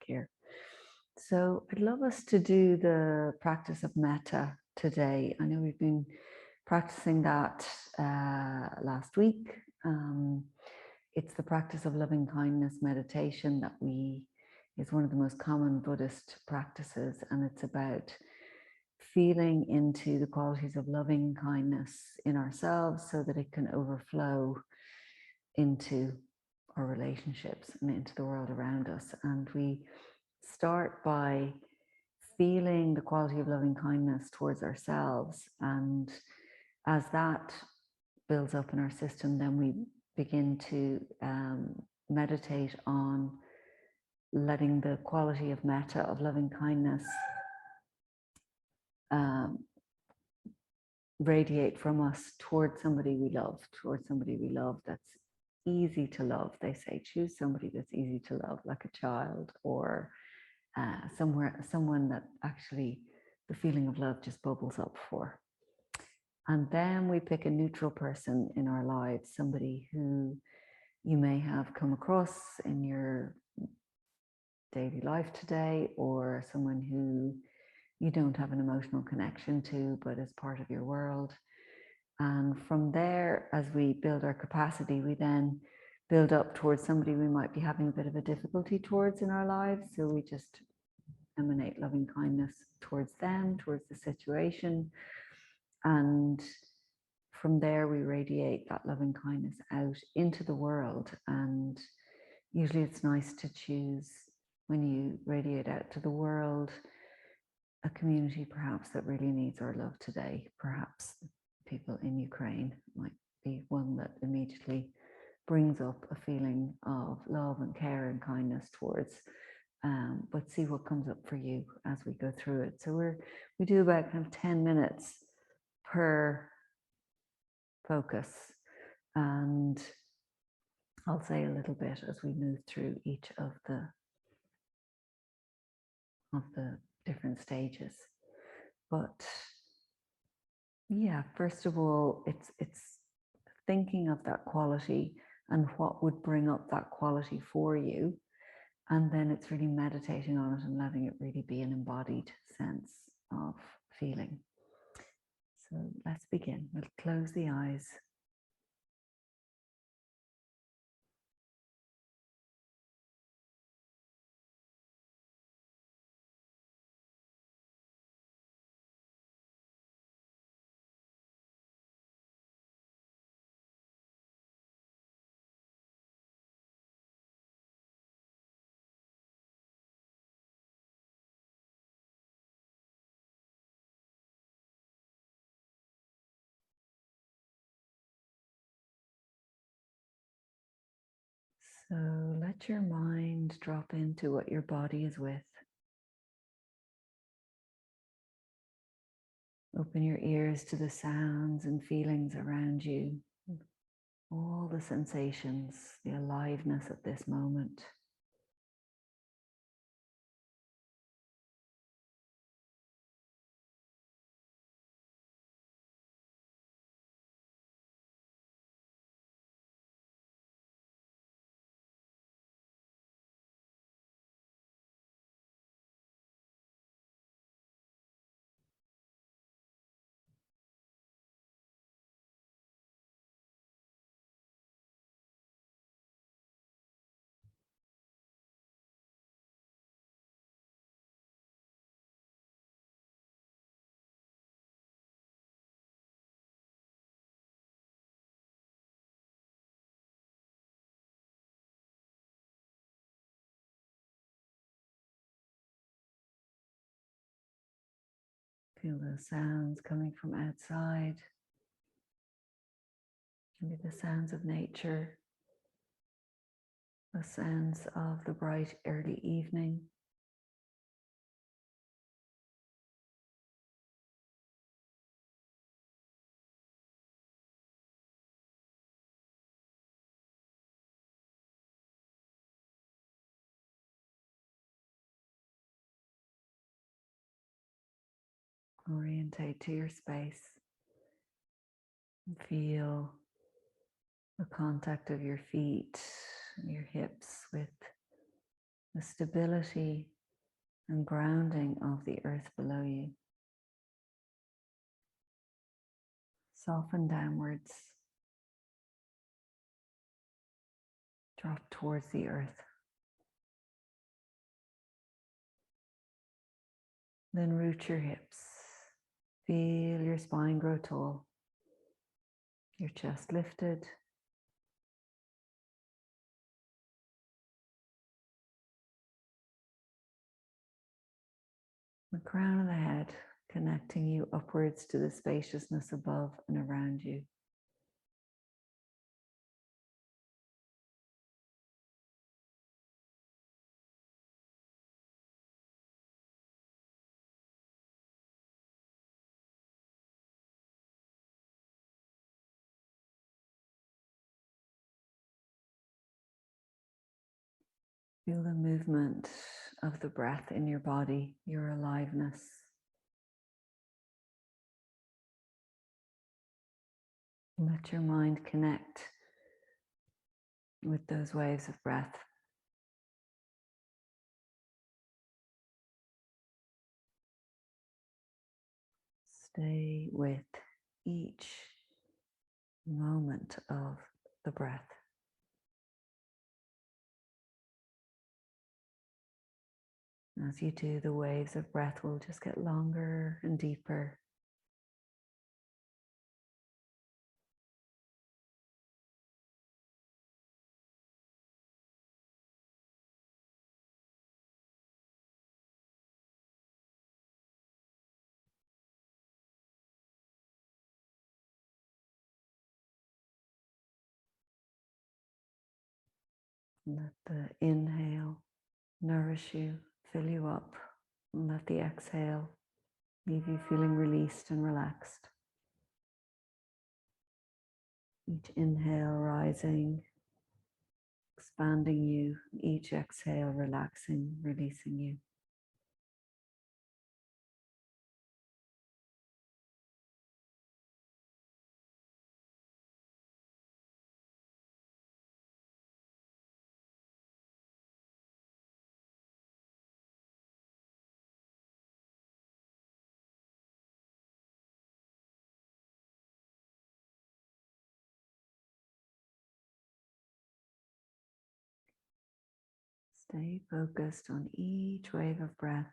here. So I'd love us to do the practice of metta today. I know we've been practicing that last week. It's the practice of loving kindness meditation that is one of the most common Buddhist practices, and it's about feeling into the qualities of loving kindness in ourselves so that it can overflow into our relationships and into the world around us. And we start by feeling the quality of loving kindness towards ourselves. And as that builds up in our system, then we begin to meditate on letting the quality of metta, of loving kindness, radiate from us towards somebody we love, that's easy to love. They say choose somebody that's easy to love, like a child, or someone that actually the feeling of love just bubbles up for. And then we pick a neutral person in our lives, somebody who you may have come across in your daily life today, or someone who you don't have an emotional connection to, but is part of your world. And from there, as we build our capacity, we then build up towards somebody we might be having a bit of a difficulty towards in our lives. So we just emanate loving kindness towards them, towards the situation. And from there, we radiate that loving kindness out into the world. And usually it's nice to choose, when you radiate out to the world, a community perhaps that really needs our love today. Perhaps people in Ukraine might be one that immediately brings up a feeling of love and care and kindness towards. But see what comes up for you as we go through it. So we do about kind of 10 minutes per focus, and I'll say a little bit as we move through each of the different stages. But yeah, first of all, it's thinking of that quality and what would bring up that quality for you. And then it's really meditating on it and letting it really be an embodied sense of feeling. So let's begin. We'll close the eyes. So let your mind drop into what your body is with. Open your ears to the sounds and feelings around you, all the sensations, the aliveness at this moment. Feel the sounds coming from outside. Maybe the sounds of nature, the sounds of the bright early evening. Orientate to your space and feel the contact of your feet and your hips with the stability and grounding of the earth below you. Soften downwards. Drop towards the earth. Then root your hips. Feel your spine grow tall. Your chest lifted. The crown of the head connecting you upwards to the spaciousness above and around you. Feel the movement of the breath in your body, your aliveness. Let your mind connect with those waves of breath. Stay with each moment of the breath. As you do, the waves of breath will just get longer and deeper. Let the inhale nourish you, fill you up, and let the exhale leave you feeling released and relaxed. Each inhale rising, expanding you, each exhale relaxing, releasing you. Stay focused on each wave of breath.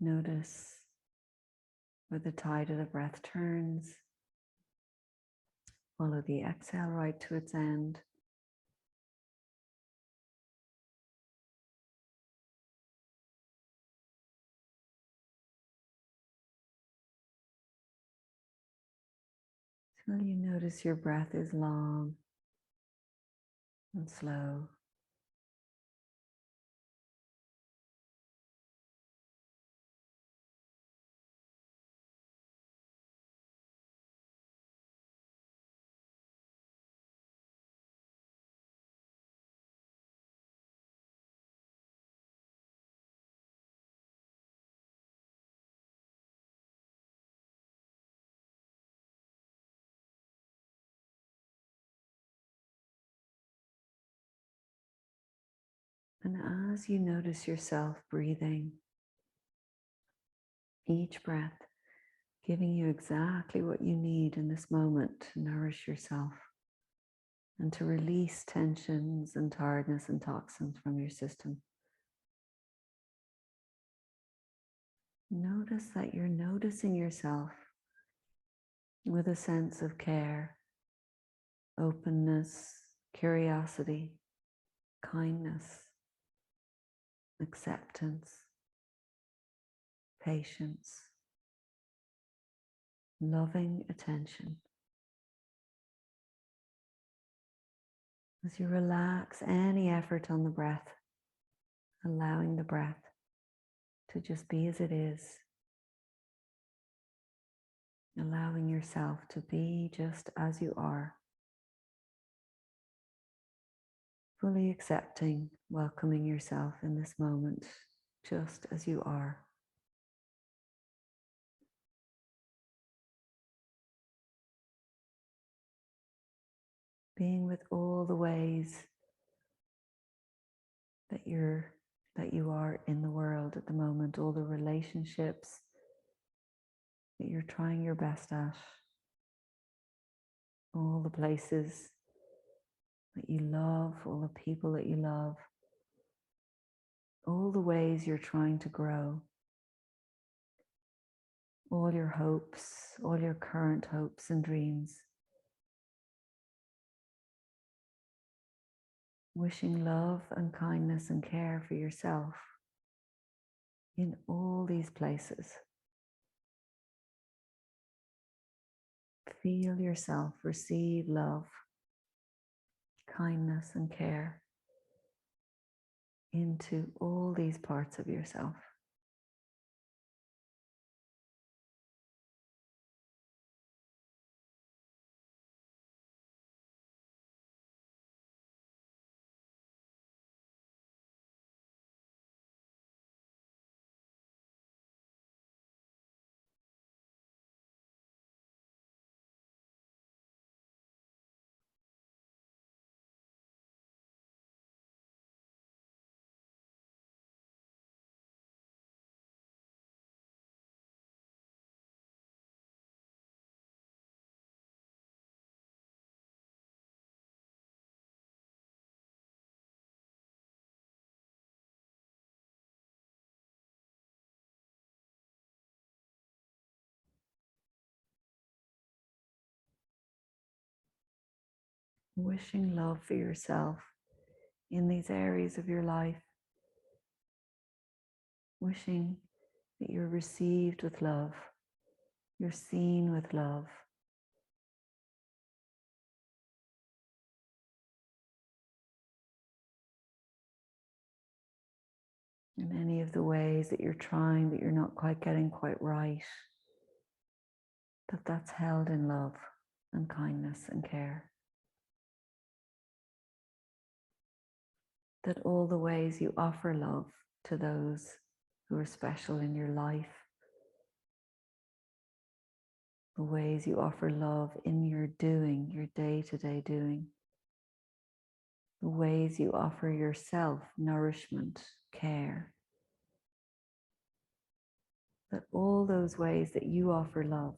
Notice where the tide of the breath turns. Follow the exhale right to its end. Till you notice your breath is long and slow. And as you notice yourself breathing, each breath giving you exactly what you need in this moment to nourish yourself and to release tensions and tiredness and toxins from your system. Notice that you're noticing yourself with a sense of care, openness, curiosity, kindness, acceptance, patience, loving attention. As you relax any effort on the breath, allowing the breath to just be as it is, allowing yourself to be just as you are, fully accepting, welcoming yourself in this moment, just as you are. Being with all the ways that you're that you are in the world at the moment, all the relationships that you're trying your best at, all the places that you love, all the people that you love, all the ways you're trying to grow, all your hopes, all your current hopes and dreams. Wishing love and kindness and care for yourself in all these places. Feel yourself receive love, kindness, and care into all these parts of yourself. Wishing love for yourself in these areas of your life. Wishing that you're received with love, you're seen with love. In any of the ways that you're trying, that you're not quite getting quite right, that's held in love and kindness and care. That all the ways you offer love to those who are special in your life, the ways you offer love in your doing, your day-to-day doing, the ways you offer yourself nourishment, care, that all those ways that you offer love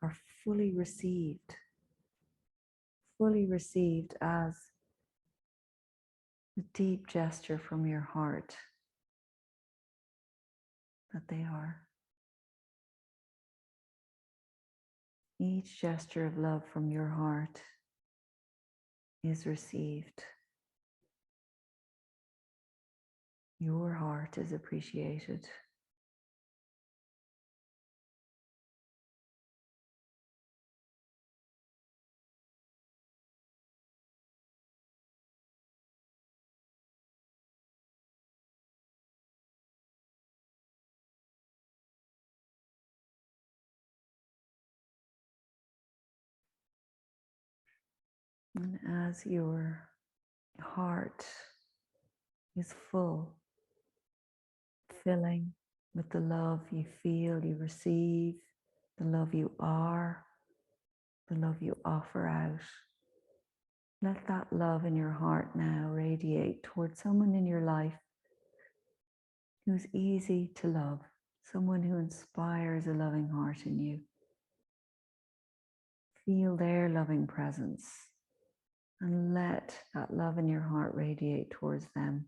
are fully received as a deep gesture from your heart that they are. Each gesture of love from your heart is received. Your heart is appreciated. And as your heart is full, filling with the love you feel you receive, the love you are, the love you offer out, let that love in your heart now radiate towards someone in your life who's easy to love, someone who inspires a loving heart in you. Feel their loving presence and let that love in your heart radiate towards them.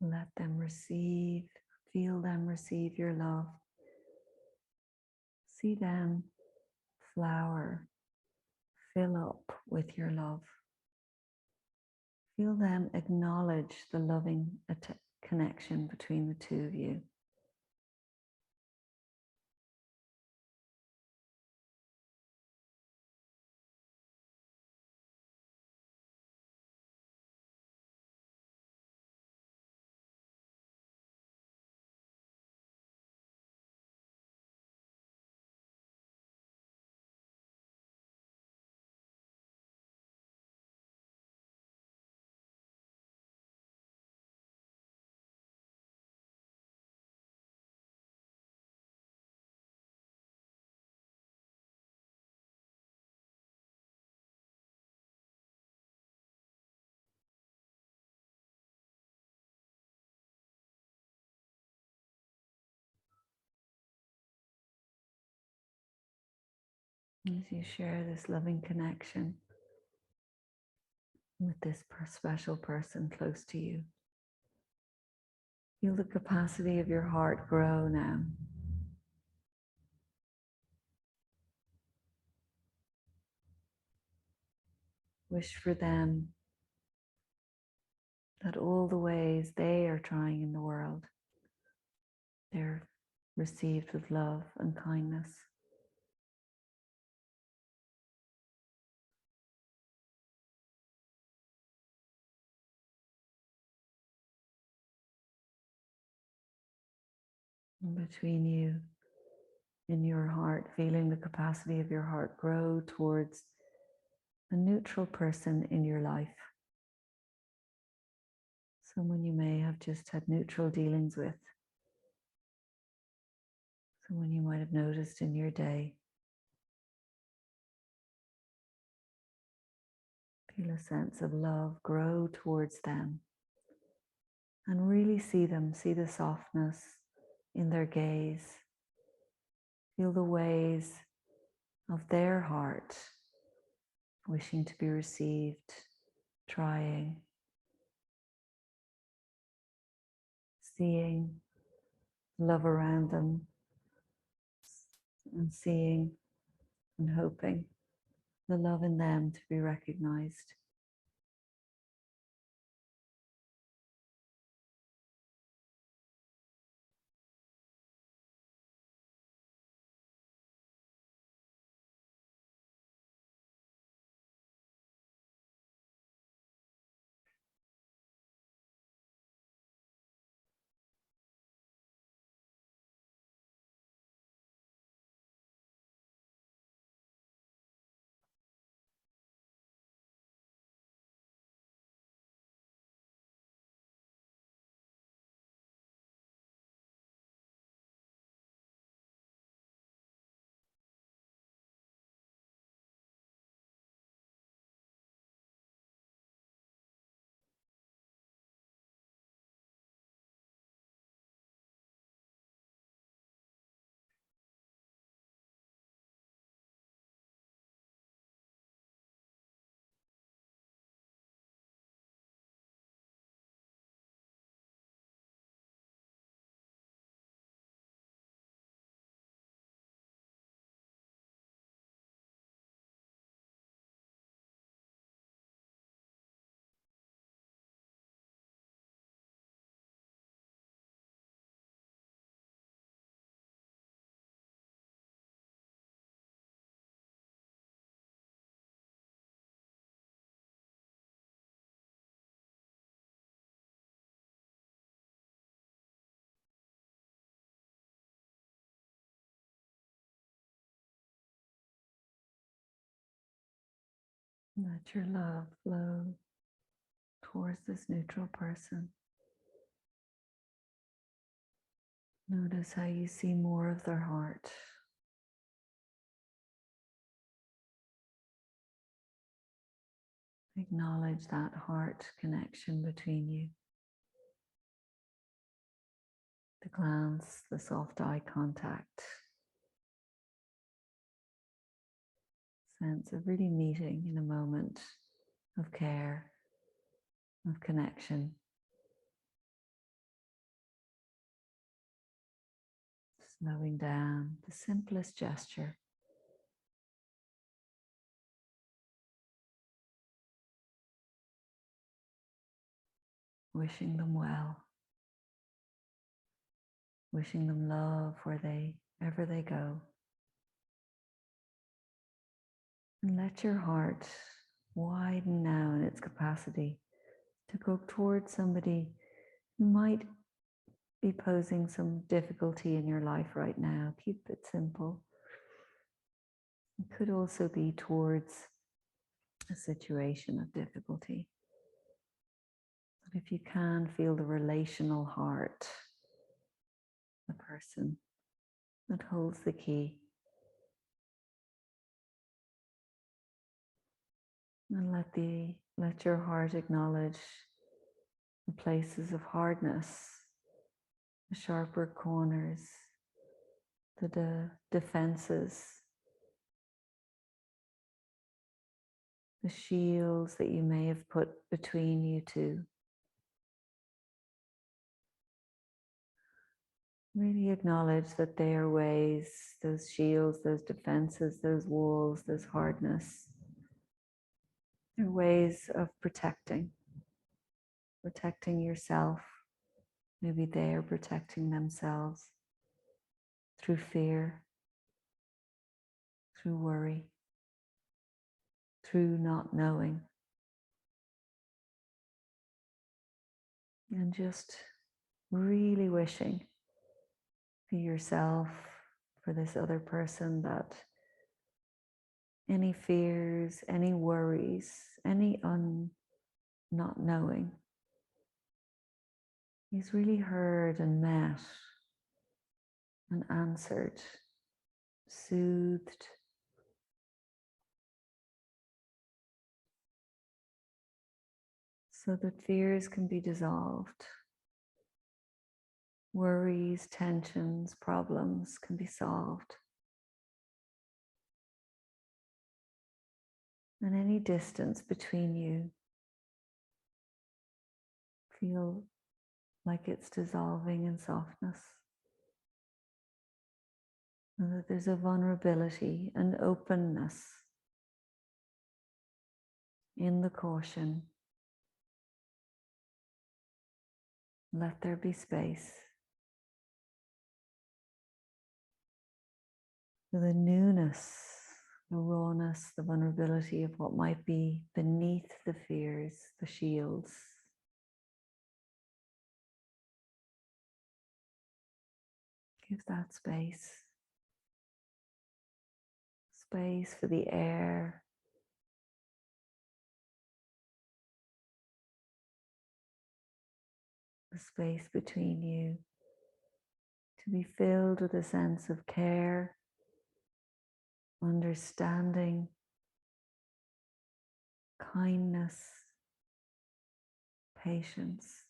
Let them receive, feel them receive your love. See them flower, fill up with your love. Feel them acknowledge the loving connection between the two of you. As you share this loving connection with this special person close to you, feel the capacity of your heart grow now. Wish for them that all the ways they are trying in the world, they're received with love and kindness. And between you in your heart, feeling the capacity of your heart grow towards a neutral person in your life. Someone you may have just had neutral dealings with. Someone you might have noticed in your day. Feel a sense of love grow towards them. And really see them, see the softness in their gaze. Feel the ways of their heart wishing to be received, trying, seeing love around them, and seeing and hoping the love in them to be recognized. Let your love flow towards this neutral person. Notice how you see more of their heart. Acknowledge that heart connection between you. The glance, the soft eye contact. Sense of really meeting in a moment of care, of connection. Slowing down, the simplest gesture. Wishing them well. Wishing them love wherever they go. And let your heart widen now in its capacity to go towards somebody who might be posing some difficulty in your life right now. Keep it simple. It could also be towards a situation of difficulty. But if you can feel the relational heart, the person that holds the key, and let your heart acknowledge the places of hardness, the sharper corners, the defenses the shields that you may have put between you two. Really acknowledge that they are ways, those shields, those defenses, those walls, those hardness. They're ways of protecting yourself. Maybe they are protecting themselves through fear, through worry, through not knowing. And just really wishing for yourself, for this other person, that any fears, any worries, any not knowing is really heard and met and answered, soothed, so that fears can be dissolved. Worries, tensions, problems can be solved. And any distance between you, feel like it's dissolving in softness. And that there's a vulnerability, an openness in the caution. Let there be space for the newness, the rawness, the vulnerability of what might be beneath the fears, the shields. Give that space. Space for the air, the space between you to be filled with a sense of care, understanding, kindness, patience,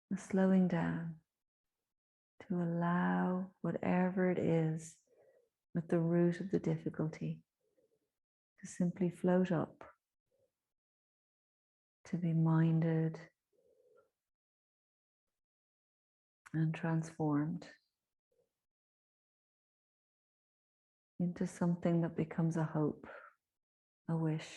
and slowing down to allow whatever it is at the root of the difficulty to simply float up, to be minded and transformed into something that becomes a hope, a wish.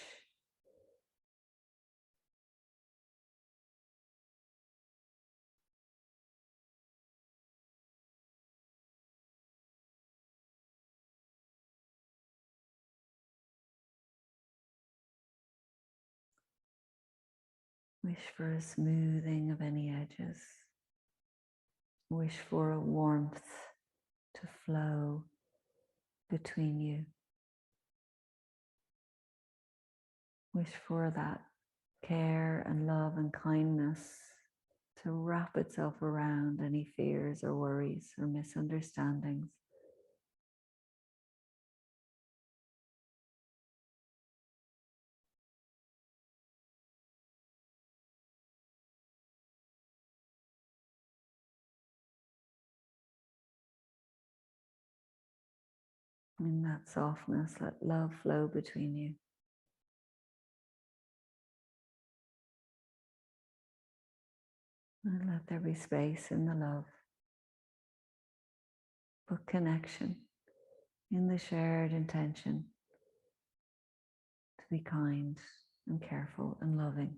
Wish for a smoothing of any edges. Wish for a warmth to flow between you. Wish for that care and love and kindness to wrap itself around any fears or worries or misunderstandings. In that softness, let love flow between you. And let there be space in the love, but connection in the shared intention to be kind and careful and loving.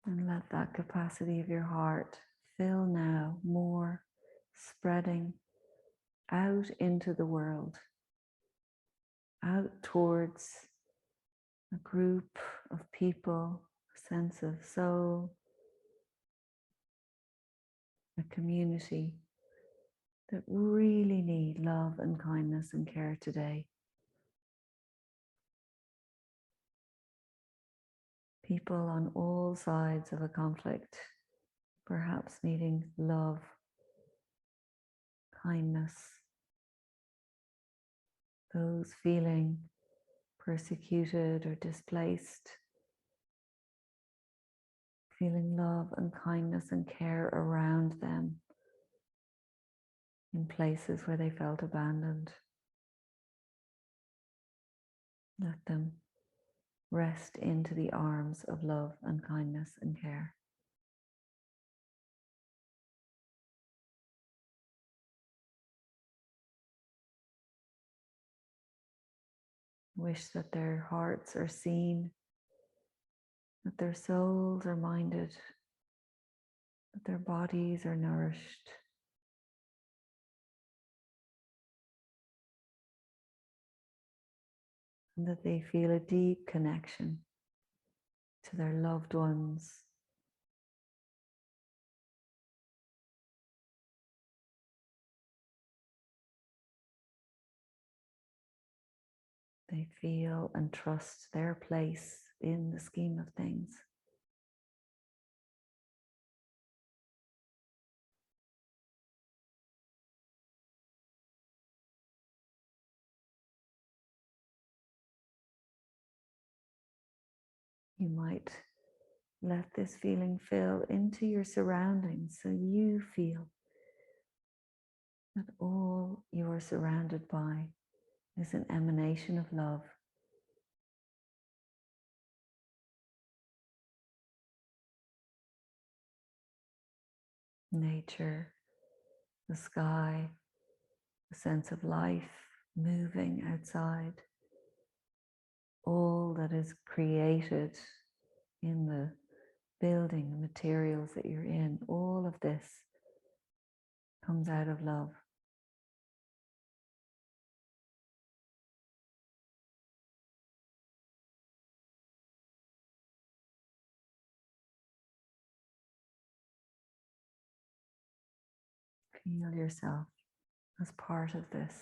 And let that capacity of your heart fill now more, spreading out into the world, out towards a group of people, a sense of soul, a community that really need love and kindness and care today. People on all sides of a conflict, perhaps needing love, kindness. Those feeling persecuted or displaced, feeling love and kindness and care around them in places where they felt abandoned. Let them rest into the arms of love and kindness and care. Wish that their hearts are seen, that their souls are minded, that their bodies are nourished. And that they feel a deep connection to their loved ones. They feel and trust their place in the scheme of things. You might let this feeling fill into your surroundings so you feel that all you are surrounded by is an emanation of love. Nature, the sky, the sense of life moving outside, all that is created in the building, the materials that you're in, all of this comes out of love. Feel yourself as part of this.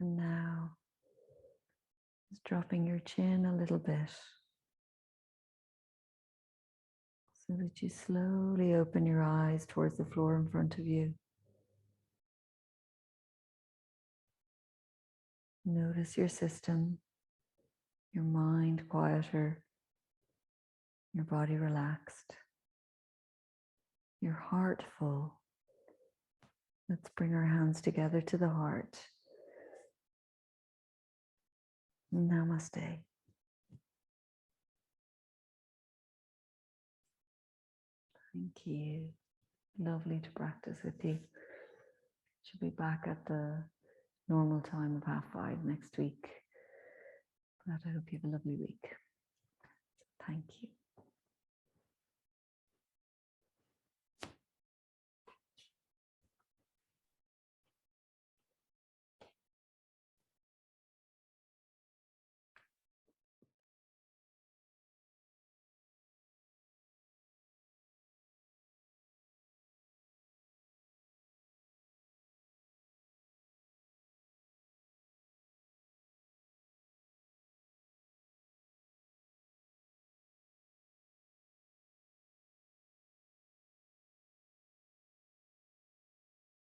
And now, just dropping your chin a little bit so that you slowly open your eyes towards the floor in front of you. Notice your system, your mind quieter, your body relaxed, your heart full. Let's bring our hands together to the heart. Namaste. Thank you. Lovely to practice with you. Should be back at the normal time of 5:30 next week. But I hope you have a lovely week. Thank you.